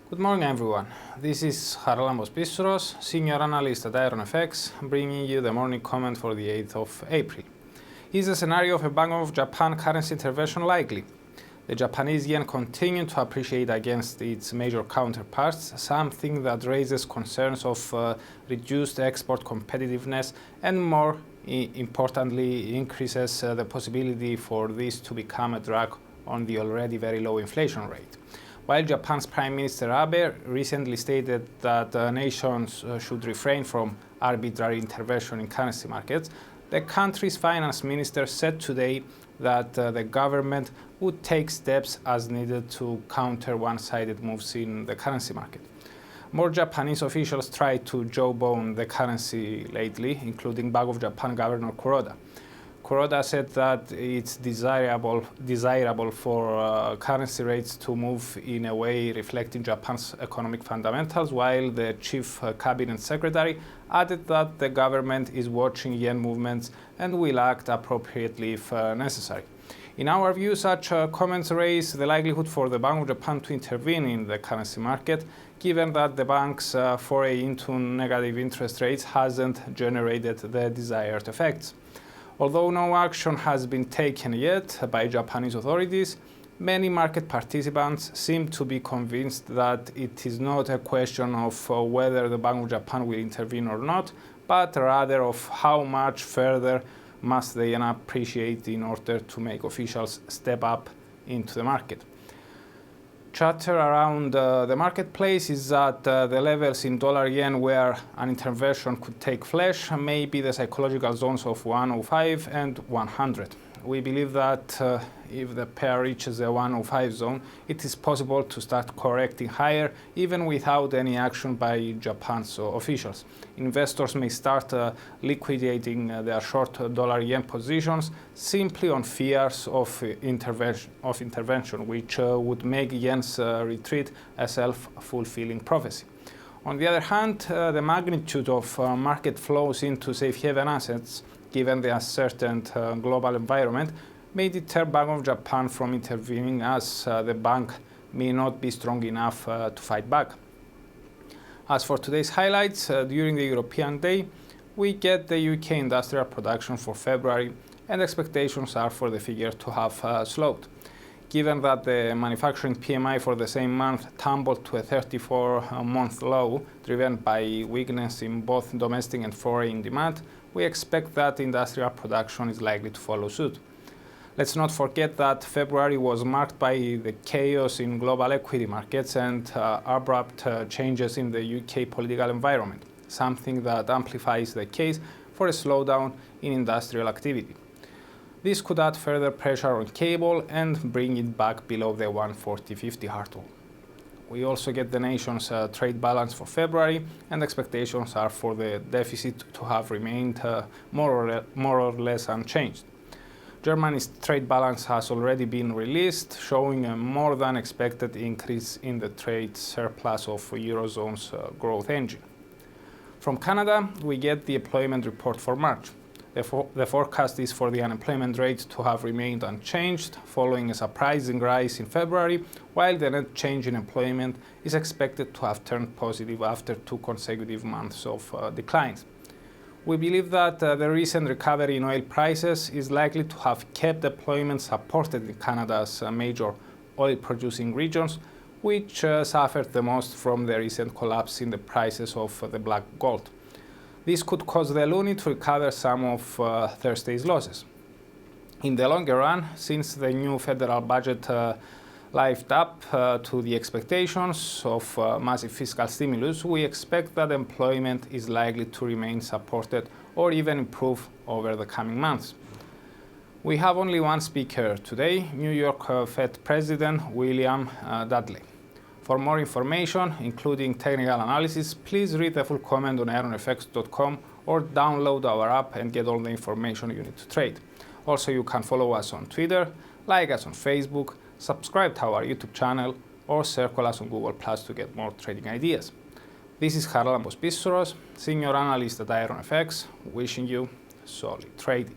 Good morning, everyone. This is Charalambos Pissouros, Senior Analyst at IronFX, bringing you the morning comment for the 8th of April. Is the scenario of a Bank of Japan currency intervention likely? The Japanese yen continued to appreciate against its major counterparts, something that raises concerns of reduced export competitiveness and, more importantly, increases the possibility for this to become a drag on the already very low inflation rate. While Japan's Prime Minister Abe recently stated that nations should refrain from arbitrary intervention in currency markets, the country's finance minister said today that the government would take steps as needed to counter one-sided moves in the currency market. More Japanese officials tried to jawbone the currency lately, including Bank of Japan Governor Kuroda. Kuroda said that it's desirable for currency rates to move in a way reflecting Japan's economic fundamentals, while the chief cabinet secretary added that the government is watching yen movements and will act appropriately if necessary. In our view, such comments raise the likelihood for the Bank of Japan to intervene in the currency market, given that the bank's foray into negative interest rates hasn't generated the desired effects. Although no action has been taken yet by Japanese authorities, many market participants seem to be convinced that it is not a question of whether the Bank of Japan will intervene or not, but rather of how much further must the yen appreciate in order to make officials step up into the market. Chatter around the marketplace is that the levels in dollar-yen where an intervention could take flesh may be the psychological zones of 105 and 100. We believe that if the pair reaches the 105 zone, it is possible to start correcting higher even without any action by Japan's officials. Investors may start liquidating their short dollar-yen positions simply on fears of intervention, which would make yen's retreat a self-fulfilling prophecy. On the other hand, the magnitude of market flows into safe haven assets, given the uncertain global environment, may deter Bank of Japan from intervening, as the bank may not be strong enough to fight back. As for today's highlights, during the European Day, we get the UK industrial production for February, and expectations are for the figure to have slowed. Given that the manufacturing PMI for the same month tumbled to a 34-month low, driven by weakness in both domestic and foreign demand, we expect that industrial production is likely to follow suit. Let's not forget that February was marked by the chaos in global equity markets and abrupt changes in the UK political environment, something that amplifies the case for a slowdown in industrial activity. This could add further pressure on cable and bring it back below the 140.50 hard wall. We also get the nation's trade balance for February, and expectations are for the deficit to have remained more or less unchanged. Germany's trade balance has already been released, showing a more than expected increase in the trade surplus of Eurozone's growth engine. From Canada, we get the employment report for March. The forecast is for the unemployment rate to have remained unchanged following a surprising rise in February, while the net change in employment is expected to have turned positive after 2 consecutive months of declines. We believe that the recent recovery in oil prices is likely to have kept employment supported in Canada's major oil-producing regions, which suffered the most from the recent collapse in the prices of the black gold. This could cause the loonie to recover some of Thursday's losses. In the longer run, since the new federal budget lived up to the expectations of massive fiscal stimulus, we expect that employment is likely to remain supported or even improve over the coming months. We have only one speaker today, New York Fed President William Dudley. For more information, including technical analysis, please read the full comment on IronFX.com or download our app and get all the information you need to trade. Also, you can follow us on Twitter, like us on Facebook, subscribe to our YouTube channel, or circle us on Google Plus to get more trading ideas. This is Charalambos Pissouros, Senior Analyst at IronFX, wishing you solid trading.